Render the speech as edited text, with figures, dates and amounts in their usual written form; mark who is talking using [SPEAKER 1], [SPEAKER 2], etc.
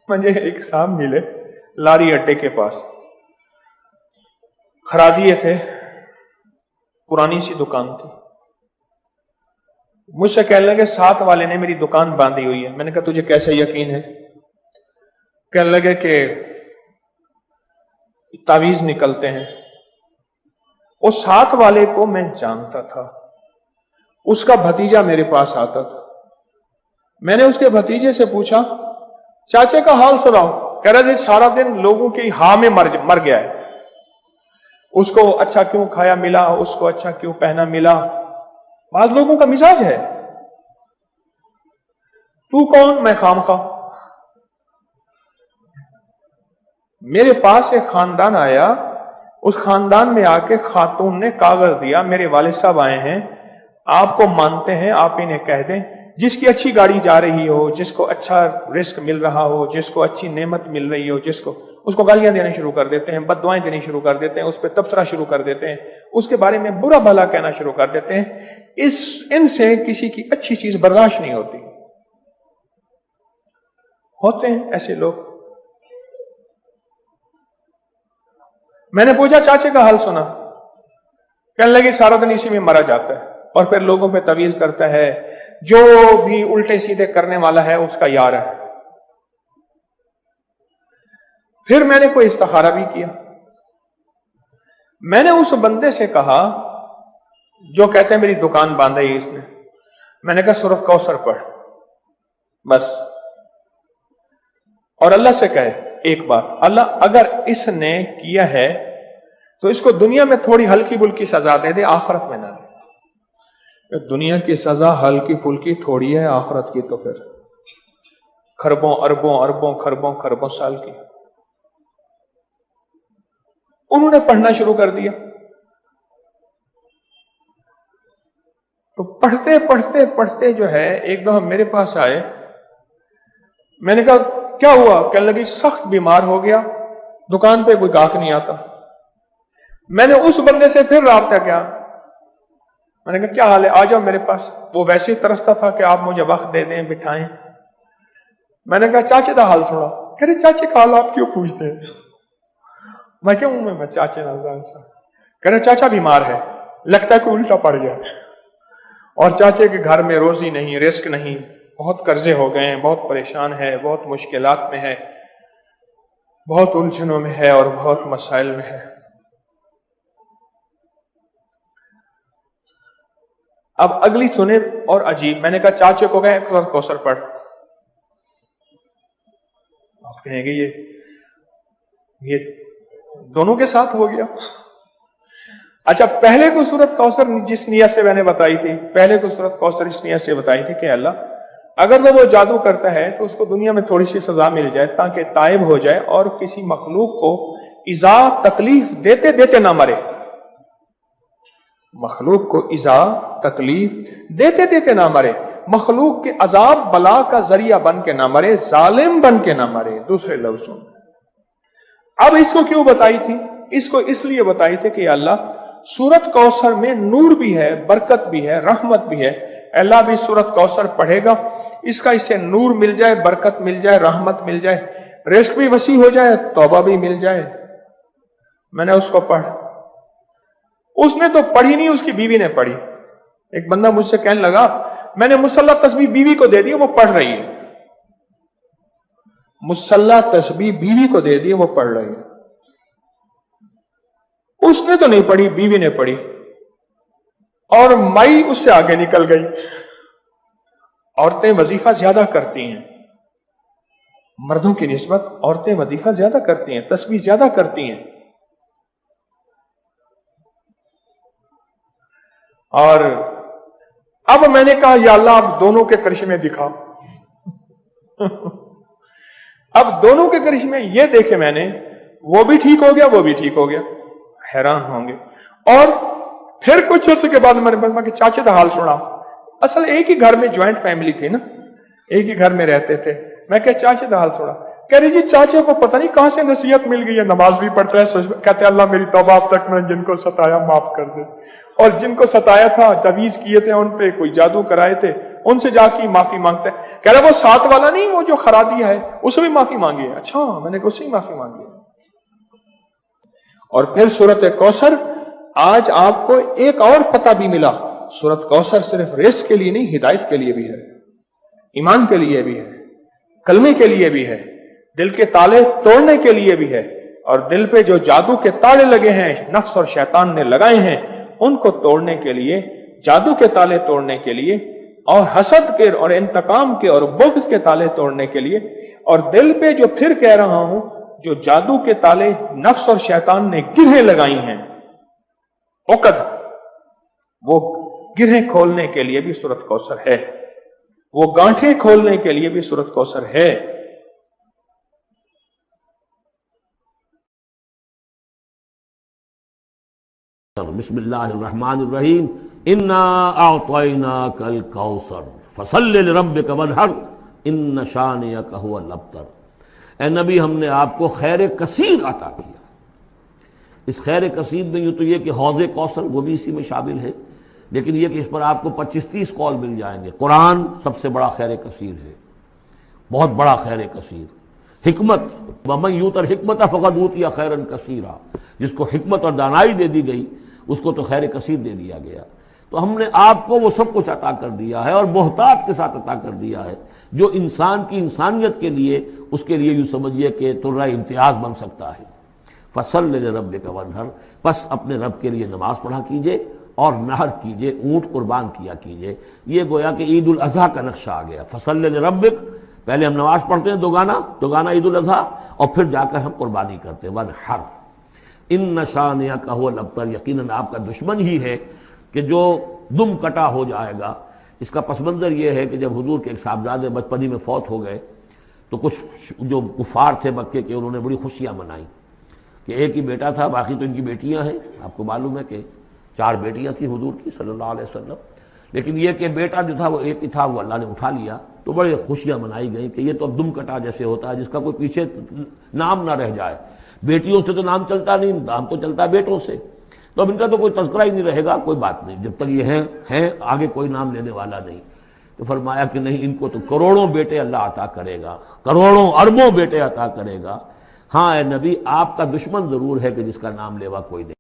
[SPEAKER 1] مجھے ایک صاحب ملے لاری اڈے کے پاس، خرادیے تھے، پرانی سی دکان تھی. مجھ سے کہنے لگے ساتھ والے نے میری دکان باندھی ہوئی ہے. میں نے کہا تجھے کیسے یقین ہے؟ کہنے لگے کہ تعویذ نکلتے ہیں. وہ ساتھ والے کو میں جانتا تھا، اس کا بھتیجا میرے پاس آتا تھا. میں نے اس کے بھتیجے سے پوچھا چاچے کا حال سناؤ. کہہ رہا جی سارا دن لوگوں کی ہاں میں مر گیا ہے. اس کو اچھا کیوں کھایا ملا، اس کو اچھا کیوں پہنا ملا. بعض لوگوں کا مزاج ہے. تو کون؟ میں خامخواہ. میرے پاس ایک خاندان آیا، اس خاندان میں آ کے خاتون نے کاغذ دیا، میرے والد صاحب آئے ہیں، آپ کو مانتے ہیں، آپ انہیں کہہ دیں جس کی اچھی گاڑی جا رہی ہو، جس کو اچھا رزق مل رہا ہو، جس کو اچھی نعمت مل رہی ہو، اس کو گالیاں دینا شروع کر دیتے ہیں، بد دعائیں دینی شروع کر دیتے ہیں، اس پہ تبصرہ شروع کر دیتے ہیں، اس کے بارے میں برا بھلا کہنا شروع کر دیتے ہیں. ان سے کسی کی اچھی چیز برداشت نہیں ہوتی. ہوتے ہیں ایسے لوگ. میں نے پوچھا چاچے کا حال سنا. کہنے لگے سارا دن اسی میں مرا جاتا ہے اور پھر لوگوں پہ تویز کرتا ہے، جو بھی الٹے سیدھے کرنے والا ہے اس کا یار ہے. پھر میں نے کوئی استخارہ بھی کیا. میں نے اس بندے سے کہا جو کہتے ہیں میری دکان باندھی اس نے، میں نے کہا سورۃ کوثر پڑھ بس، اور اللہ سے کہے ایک بات، اللہ اگر اس نے کیا ہے تو اس کو دنیا میں تھوڑی ہلکی پھلکی سزا دے دے، آخرت میں نہ دے. دنیا کی سزا ہلکی پھلکی تھوڑی ہے، آخرت کی تو پھر خربوں اربوں اربوں خربوں خربوں سال کی. انہوں نے پڑھنا شروع کر دیا. تو پڑھتے پڑھتے پڑھتے جو ہے ایک دفعہ میرے پاس آئے. میں نے کہا کیا ہوا؟ کہنے لگی سخت بیمار ہو گیا، دکان پہ کوئی گاہک نہیں آتا. میں نے اس بندے سے پھر رابطہ کیا. میں نے کہا کیا حال ہے، آ جاؤ میرے پاس. وہ ویسے ہی ترستا تھا کہ آپ مجھے وقت دے دیں، بٹھائیں. میں نے کہا چاچے کا حال چھوڑا. کہہ رہے چاچے کا حال آپ کیوں پوچھتے ہیں؟ میں کیوں میں چاچے نہ. کہہ رہے چاچا بیمار ہے، لگتا ہے کوئی الٹا پڑ گیا، اور چاچے کے گھر میں روزی نہیں، رزق نہیں، بہت قرضے ہو گئے ہیں، بہت پریشان ہے، بہت مشکلات میں ہے، بہت الجھنوں میں ہے اور بہت مسائل میں ہے. اب اگلی سنیں اور عجیب. میں نے کہا چاچے کو کہے سورۃ کوثر پڑھ. آپ کہیں گے یہ دونوں کے ساتھ ہو گیا. اچھا پہلے کو سورۃ کوثر جس نیت سے میں نے بتائی تھی، پہلے کو سورۃ کوثر اس نیت سے بتائی تھی کہ اللہ اگر وہ جادو کرتا ہے تو اس کو دنیا میں تھوڑی سی سزا مل جائے تاکہ تائب ہو جائے اور کسی مخلوق کو ایذا تکلیف دیتے دیتے نہ مرے. مخلوق کو ایذا تکلیف دیتے دیتے نہ مرے، مخلوق کے عذاب بلا کا ذریعہ بن کے نہ مرے، ظالم بن کے نہ مرے. دوسرے لفظوں میں اب اس کو کیوں بتائی تھی؟ اس کو اس لیے بتائی تھی کہ اللہ سورۃ کوثر میں نور بھی ہے، برکت بھی ہے، رحمت بھی ہے. اللہ بھی سورۃ کوثر پڑھے گا، اس کا اس سے نور مل جائے، برکت مل جائے، رحمت مل جائے، رزق بھی وسیع ہو جائے، توبہ بھی مل جائے. میں نے اس کو پڑھ. اس نے تو پڑھی نہیں، اس کی بیوی نے پڑھی. ایک بندہ مجھ سے کہنے لگا میں نے مصلح تسبیح بیوی کو دے دی، وہ پڑھ رہی ہے. مصلح تسبیح بیوی کو دے دی، وہ پڑھ رہی ہے. اس نے تو نہیں پڑھی، بیوی نے پڑھی، اور مائی اس سے آگے نکل گئی. عورتیں وظیفہ زیادہ کرتی ہیں مردوں کی نسبت، عورتیں وظیفہ زیادہ کرتی ہیں، تسبیح زیادہ کرتی ہیں. اور اب میں نے کہا یا اللہ اب دونوں کے کرشمے دکھا. اب دونوں کے کرشمے یہ دیکھے میں نے، وہ بھی ٹھیک ہو گیا، وہ بھی ٹھیک ہو گیا. حیران ہوں گے. اور پھر کچھ عرصے کے بعد میں نے بولا کہ چاچے کا حال سنا. اصل ایک ہی گھر میں جوائنٹ فیملی تھی نا، ایک ہی گھر میں رہتے تھے. میں کہ چاچے کا حال سنا. کہہ رہی جی چاچے کو پتہ نہیں کہاں سے نصیحت مل گئی ہے، نماز بھی پڑھتا ہے، کہتے اللہ میری توبہ اب تک میں جن کو ستایا معاف کر دے، اور جن کو ستایا تھا، تعویذ کیے تھے، ان پہ کوئی جادو کرائے تھے، ان سے جا کے معافی مانگتا ہے. کہہ رہا وہ 7 والا نہیں، وہ جو خرا دیا ہے اسے بھی معافی مانگی ہے. اچھا میں نے اس سے معافی مانگی ہے. اور پھر سورۃ کوثر، آج آپ کو ایک اور پتہ بھی ملا. سورۃ کوثر صرف رزق کے لیے نہیں، ہدایت کے لیے بھی ہے، ایمان کے لیے بھی ہے، کلمے کے لیے بھی ہے، دل کے تالے توڑنے کے لیے بھی ہے. اور دل پہ جو جادو کے تالے لگے ہیں، نفس اور شیطان نے لگائے ہیں، ان کو توڑنے کے لیے، جادو کے تالے توڑنے کے لیے، اور حسد کے اور انتقام کے اور بغض کے تالے توڑنے کے لیے. اور دل پہ جو پھر کہہ رہا ہوں، جو جادو کے تالے نفس اور شیطان نے گرہیں لگائی ہیں، عقد، وہ گرہیں کھولنے کے لیے بھی سورۃ کوثر ہے، وہ گانٹھیں کھولنے کے لیے بھی سورۃ کوثر ہے.
[SPEAKER 2] بسم اللہ الرحمن الرحیم. انا اعطیناک الکوثر فصل لربک وانحر ان شانئک ھو الابتر. اے نبی، ہم نے آپ کو خیر کثیر عطا کیا. اس خیر کثیر میں یوں تو یہ کہ حوض کوثر وہ بھی اسی میں شامل ہے، لیکن یہ کہ اس پر آپ کو 25-30 قول مل جائیں گے. قرآن سب سے بڑا خیر کثیر ہے، بہت بڑا خیر کثیر. حکمت، ومن یؤت الحکمت فقد اوتی خیرا کثیرا، جس کو حکمت اور دانائی دے دی گئی اس کو تو خیر کثیر دے دیا گیا. تو ہم نے آپ کو وہ سب کچھ عطا کر دیا ہے، اور محتاط کے ساتھ عطا کر دیا ہے، جو انسان کی انسانیت کے لیے، اس کے لیے یوں سمجھیے کہ ترہ امتیاز بن سکتا ہے. فصل لربک وانحر، پس اپنے رب کے لیے نماز پڑھا کیجئے اور نحر کیجئے، اونٹ قربان کیا کیجئے. یہ گویا کہ عید الاضحیٰ کا نقشہ آ گیا. فصل لربک، پہلے ہم نماز پڑھتے ہیں دوگانا عید الاضحیٰ، اور پھر جا کر ہم قربانی کرتے ہیں. وانحر ان شانئک ھو الابتر، یقیناً آپ کا دشمن ہی ہے کہ جو دم کٹا ہو جائے گا. اس کا پس منظر یہ ہے کہ جب حضور کے ایک صاحبزادے بچپنی میں فوت ہو گئے تو کچھ جو کفار تھے مکے کے، انہوں نے بڑی خوشیاں منائیں کہ ایک ہی بیٹا تھا، باقی تو ان کی بیٹیاں ہیں. آپ کو معلوم ہے کہ 4 بیٹیاں تھیں حضور کی صلی اللہ علیہ وسلم، لیکن یہ کہ بیٹا جو تھا وہ ایک ہی تھا، وہ اللہ نے اٹھا لیا. تو بڑے خوشیاں منائی گئیں کہ یہ تو اب دم کٹا جیسے ہوتا ہے، جس کا کوئی پیچھے نام نہ رہ جائے. بیٹیوں سے تو نام چلتا نہیں، نام تو چلتا ہے بیٹوں سے، تو اب ان کا تو کوئی تذکرہ ہی نہیں رہے گا. کوئی بات نہیں، جب تک یہ ہیں آگے کوئی نام لینے والا نہیں. تو فرمایا کہ نہیں، ان کو تو کروڑوں بیٹے اللہ عطا کرے گا، کروڑوں اربوں بیٹے عطا کرے گا. ہاں اے نبی، آپ کا دشمن ضرور ہے کہ جس کا نام لیوا کوئی نہیں.